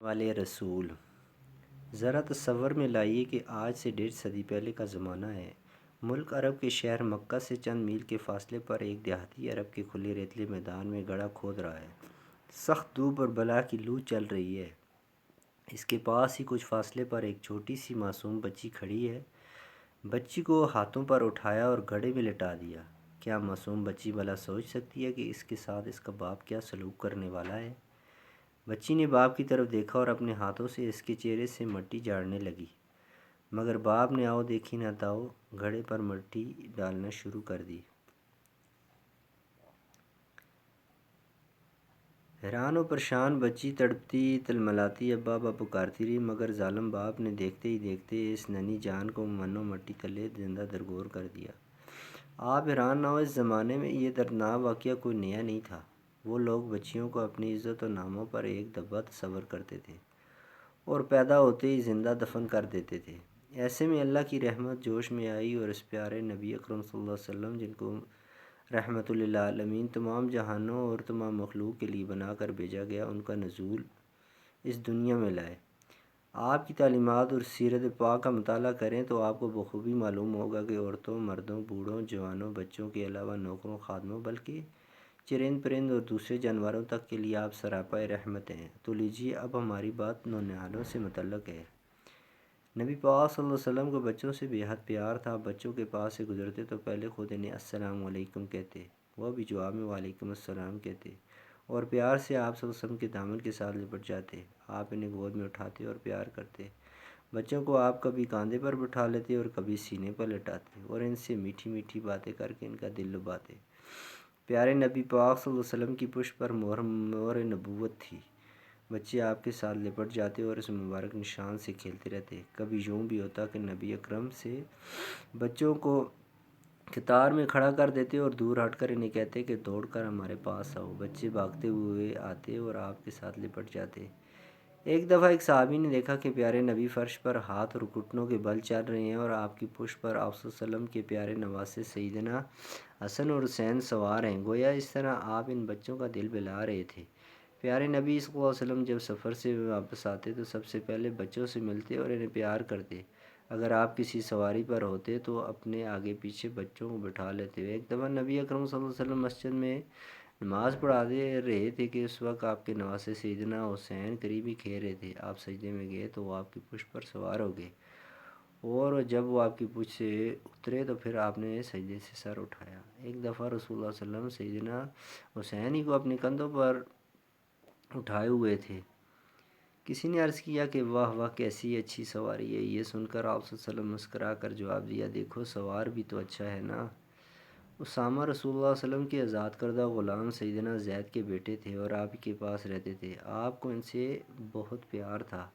والے رسول، ذرا تصور میں لائیے کہ آج سے 1.5 صدی پہلے کا زمانہ ہے۔ ملک عرب کے شہر مکہ سے چند میل کے فاصلے پر ایک دیہاتی عرب کے کھلے ریتلے میدان میں گڑھا کھود رہا ہے۔ سخت دھوپ اور بلا کی لو چل رہی ہے۔ اس کے پاس ہی کچھ فاصلے پر ایک چھوٹی سی معصوم بچی کھڑی ہے۔ بچی کو ہاتھوں پر اٹھایا اور گڑھے میں لٹا دیا۔ کیا معصوم بچی بھلا سوچ سکتی ہے کہ اس کے ساتھ اس کا باپ کیا سلوک کرنے والا ہے؟ بچی نے باپ کی طرف دیکھا اور اپنے ہاتھوں سے اس کے چہرے سے مٹی جھاڑنے لگی، مگر باپ نے آؤ دیکھی نہ تاؤ گھڑے پر مٹی ڈالنا شروع کر دی۔ حیران و پریشان بچی تڑپتی تلملاتی ابا ابا پکارتی رہی، مگر ظالم باپ نے دیکھتے ہی دیکھتے اس ننھی جان کو منو مٹی تلے زندہ درگور کر دیا۔ آپ حیران نہ ہو، اس زمانے میں یہ دردناک واقعہ کوئی نیا نہیں تھا۔ وہ لوگ بچیوں کو اپنی عزت و ناموں پر ایک دفعہ تصور کرتے تھے اور پیدا ہوتے ہی زندہ دفن کر دیتے تھے۔ ایسے میں اللہ کی رحمت جوش میں آئی اور اس پیارے نبی اکرم صلی اللہ علیہ وسلم، جن کو رحمت للعالمین تمام جہانوں اور تمام مخلوق کے لیے بنا کر بھیجا گیا، ان کا نزول اس دنیا میں لائے۔ آپ کی تعلیمات اور سیرت پاک کا مطالعہ کریں تو آپ کو بخوبی معلوم ہوگا کہ عورتوں، مردوں، بوڑھوں، جوانوں، بچوں کے علاوہ نوکروں، خادموں، بلکہ چرند پرند اور دوسرے جانوروں تک کے لیے آپ سراپا رحمت ہیں۔ تو لیجیے، اب ہماری بات نونہالوں سے متعلق ہے۔ نبی پاک صلی اللہ علیہ وسلم کو بچوں سے بے حد پیار تھا۔ بچوں کے پاس سے گزرتے تو پہلے خود انہیں السلام علیکم کہتے، وہ بھی جواب میں وعلیکم السلام کہتے اور پیار سے آپ صلی اللہ علیہ وسلم کے دامن کے ساتھ لپٹ جاتے۔ آپ انہیں گود میں اٹھاتے اور پیار کرتے۔ بچوں کو آپ کبھی کاندھے پر بٹھا لیتے اور کبھی سینے پر لٹاتے اور ان سے میٹھی میٹھی باتیں کر کے ان کا دل لباتے۔ پیارے نبی پاک صلی اللہ علیہ وسلم کی پشت پر مہر نبوت تھی۔ بچے آپ کے ساتھ لپٹ جاتے اور اس مبارک نشان سے کھیلتے رہتے۔ کبھی یوں بھی ہوتا کہ نبی اکرم سے بچوں کو قطار میں کھڑا کر دیتے اور دور ہٹ کر انہیں کہتے کہ دوڑ کر ہمارے پاس آؤ۔ بچے بھاگتے ہوئے آتے اور آپ کے ساتھ لپٹ جاتے۔ ایک دفعہ ایک صحابی نے دیکھا کہ پیارے نبی فرش پر ہاتھ اور گھٹنوں کے بل چل رہے ہیں اور آپ کی پشت پر آپ صلی اللہ علیہ وسلم کے پیارے نواسے سیدنا حسن اور حسین سوار ہیں، گویا اس طرح آپ ان بچوں کا دل بہلا رہے تھے۔ پیارے نبی صلی اللہ علیہ وسلم جب سفر سے واپس آتے تو سب سے پہلے بچوں سے ملتے اور انہیں پیار کرتے۔ اگر آپ کسی سواری پر ہوتے تو اپنے آگے پیچھے بچوں کو بٹھا لیتے۔ ایک دفعہ نبی اکرم صلی اللہ علیہ وسلم مسجد میں نماز پڑھا دے رہے تھے کہ اس وقت آپ کے نواسے سیدنا حسین قریب ہی کھیل رہے تھے۔ آپ سجدے میں گئے تو وہ آپ کی پشت پر سوار ہو گئے اور جب وہ آپ کی پشت سے اترے تو پھر آپ نے سجدے سے سر اٹھایا۔ ایک دفعہ رسول اللہ صلی اللہ علیہ وسلم سیدنا حسین ہی کو اپنے کندھوں پر اٹھائے ہوئے تھے۔ کسی نے عرض کیا کہ واہ واہ، کیسی اچھی سواری ہے۔ یہ سن کر آپ صلی اللہ علیہ وسلم مسکرا کر جواب دیا، دیکھو سوار بھی تو اچھا ہے نا۔ اسامہ رسول اللہ صلی اللہ علیہ وسلم کے آزاد کردہ غلام سیدنا زید کے بیٹے تھے اور آپ کے پاس رہتے تھے۔ آپ کو ان سے بہت پیار تھا۔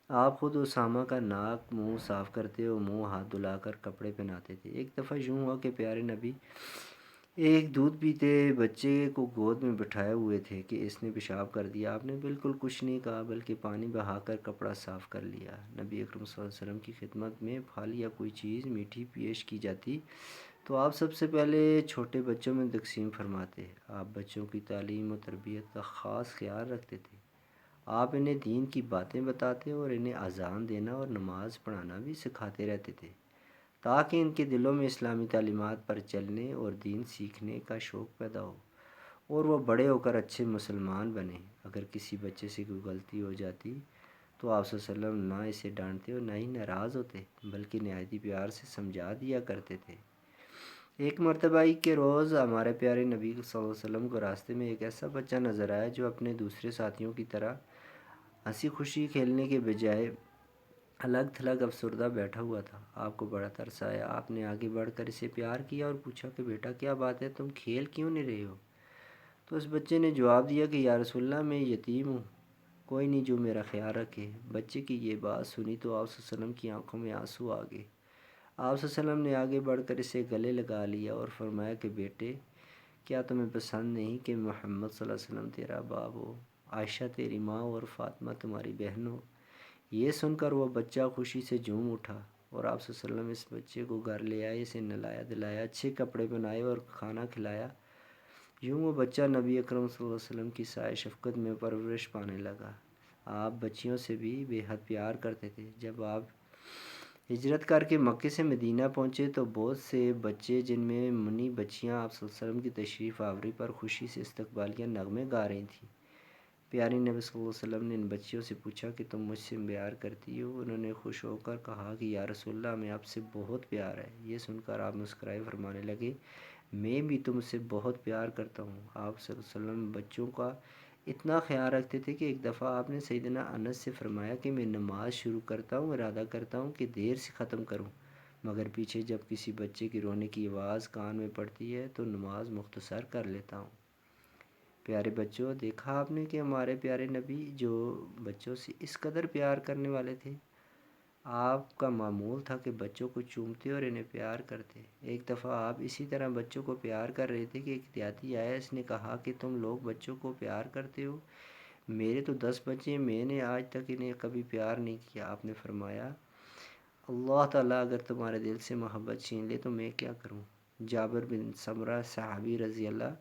آپ خود اسامہ کا ناک منہ صاف کرتے اور منہ ہاتھ دھلا کر کپڑے پہناتے تھے۔ ایک دفعہ یوں ہوا کہ پیارے نبی ایک دودھ پیتے بچے کو گود میں بٹھائے ہوئے تھے کہ اس نے پیشاب کر دیا۔ آپ نے بالکل کچھ نہیں کہا بلکہ پانی بہا کر کپڑا صاف کر لیا۔ نبی اکرم صلی اللہ علیہ وسلم کی خدمت میں پھل یا کوئی چیز میٹھی پیش کی جاتی تو آپ سب سے پہلے چھوٹے بچوں میں تقسیم فرماتے۔ آپ بچوں کی تعلیم و تربیت کا خاص خیال رکھتے تھے۔ آپ انہیں دین کی باتیں بتاتے اور انہیں اذان دینا اور نماز پڑھانا بھی سکھاتے رہتے تھے تاکہ ان کے دلوں میں اسلامی تعلیمات پر چلنے اور دین سیکھنے کا شوق پیدا ہو اور وہ بڑے ہو کر اچھے مسلمان بنیں۔ اگر کسی بچے سے کوئی غلطی ہو جاتی تو آپ صلی اللہ علیہ وسلم نہ اسے ڈانٹتے اور نہ ہی ناراض ہوتے بلکہ نہایت ہی پیار سے سمجھا دیا کرتے تھے۔ ایک مرتبہ عید کے روز ہمارے پیارے نبی صلی اللہ علیہ وسلم کو راستے میں ایک ایسا بچہ نظر آیا جو اپنے دوسرے ساتھیوں کی طرح ہنسی خوشی کھیلنے کے بجائے الگ تھلگ افسردہ بیٹھا ہوا تھا۔ آپ کو بڑا ترس آیا۔ آپ نے آگے بڑھ کر اسے پیار کیا اور پوچھا کہ بیٹا کیا بات ہے، تم کھیل کیوں نہیں رہے ہو؟ تو اس بچے نے جواب دیا کہ یا رسول اللہ، میں یتیم ہوں، کوئی نہیں جو میرا خیال رکھے۔ بچے کی یہ بات سنی تو آپ صلی اللہ علیہ وسلم کی آنکھوں میں آنسو آ گئے۔ آپ صلی اللہ علیہ وسلم نے آگے بڑھ کر اسے گلے لگا لیا اور فرمایا کہ بیٹے، کیا تمہیں پسند نہیں کہ محمد صلی اللہ علیہ وسلم تیرا باپ ہو، عائشہ تیری ماں اور فاطمہ تمہاری بہن ہو؟ یہ سن کر وہ بچہ خوشی سے جھوم اٹھا اور آپ صلی اللہ علیہ وسلم اس بچے کو گھر لے آئے، اسے نہلایا دلایا، اچھے کپڑے پہنائے اور کھانا کھلایا۔ یوں وہ بچہ نبی اکرم صلی اللہ علیہ وسلم کی سایہ شفقت میں پرورش پانے لگا۔ آپ بچیوں سے بھی بے حد پیار کرتے تھے۔ جب آپ ہجرت کر کے مکے سے مدینہ پہنچے تو بہت سے بچے، جن میں منی بچیاں، آپ صلی اللہ علیہ وسلم کی تشریف آوری پر خوشی سے استقبالیہ نغمے گا رہی تھیں۔ پیاری نبی صلی اللہ علیہ وسلم نے ان بچیوں سے پوچھا کہ تم مجھ سے پیار کرتی ہو؟ انہوں نے خوش ہو کر کہا کہ یا رسول اللہ، ہمیں آپ سے بہت پیار ہے۔ یہ سن کر آپ مسکرائے فرمانے لگے، میں بھی تم سے بہت پیار کرتا ہوں۔ آپ صلی اللہ علیہ وسلم بچوں کا اتنا خیال رکھتے تھے کہ ایک دفعہ آپ نے سیدنا انس سے فرمایا کہ میں نماز شروع کرتا ہوں، ارادہ کرتا ہوں کہ دیر سے ختم کروں، مگر پیچھے جب کسی بچے کی رونے کی آواز کان میں پڑتی ہے تو نماز مختصر کر لیتا ہوں۔ پیارے بچوں، دیکھا آپ نے کہ ہمارے پیارے نبی جو بچوں سے اس قدر پیار کرنے والے تھے۔ آپ کا معمول تھا کہ بچوں کو چومتے اور انہیں پیار کرتے۔ ایک دفعہ آپ اسی طرح بچوں کو پیار کر رہے تھے کہ ایک دیہاتی آیا، اس نے کہا کہ تم لوگ بچوں کو پیار کرتے ہو؟ میرے تو 10 بچے ہیں، میں نے آج تک انہیں کبھی پیار نہیں کیا۔ آپ نے فرمایا، اللہ تعالیٰ اگر تمہارے دل سے محبت چھین لے تو میں کیا کروں؟ جابر بن سمرہ صحابی رضی اللہ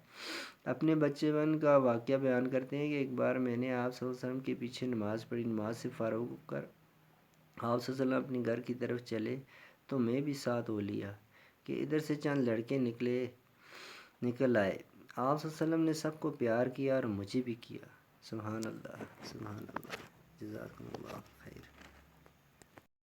اپنے بچے بن کا واقعہ بیان کرتے ہیں کہ ایک بار میں نے آپ صلی اللہ علیہ وسلم کے پیچھے نماز پڑھی۔ نماز سے فارغ ہو کر آپ صلی اللہ علیہ وسلم اپنے گھر کی طرف چلے تو میں بھی ساتھ ہو لیا کہ ادھر سے چند لڑکے نکل آئے۔ آپ صلی اللہ علیہ وسلم نے سب کو پیار کیا اور مجھے بھی کیا۔ سبحان اللہ، سبحان اللہ، جزاکم اللہ۔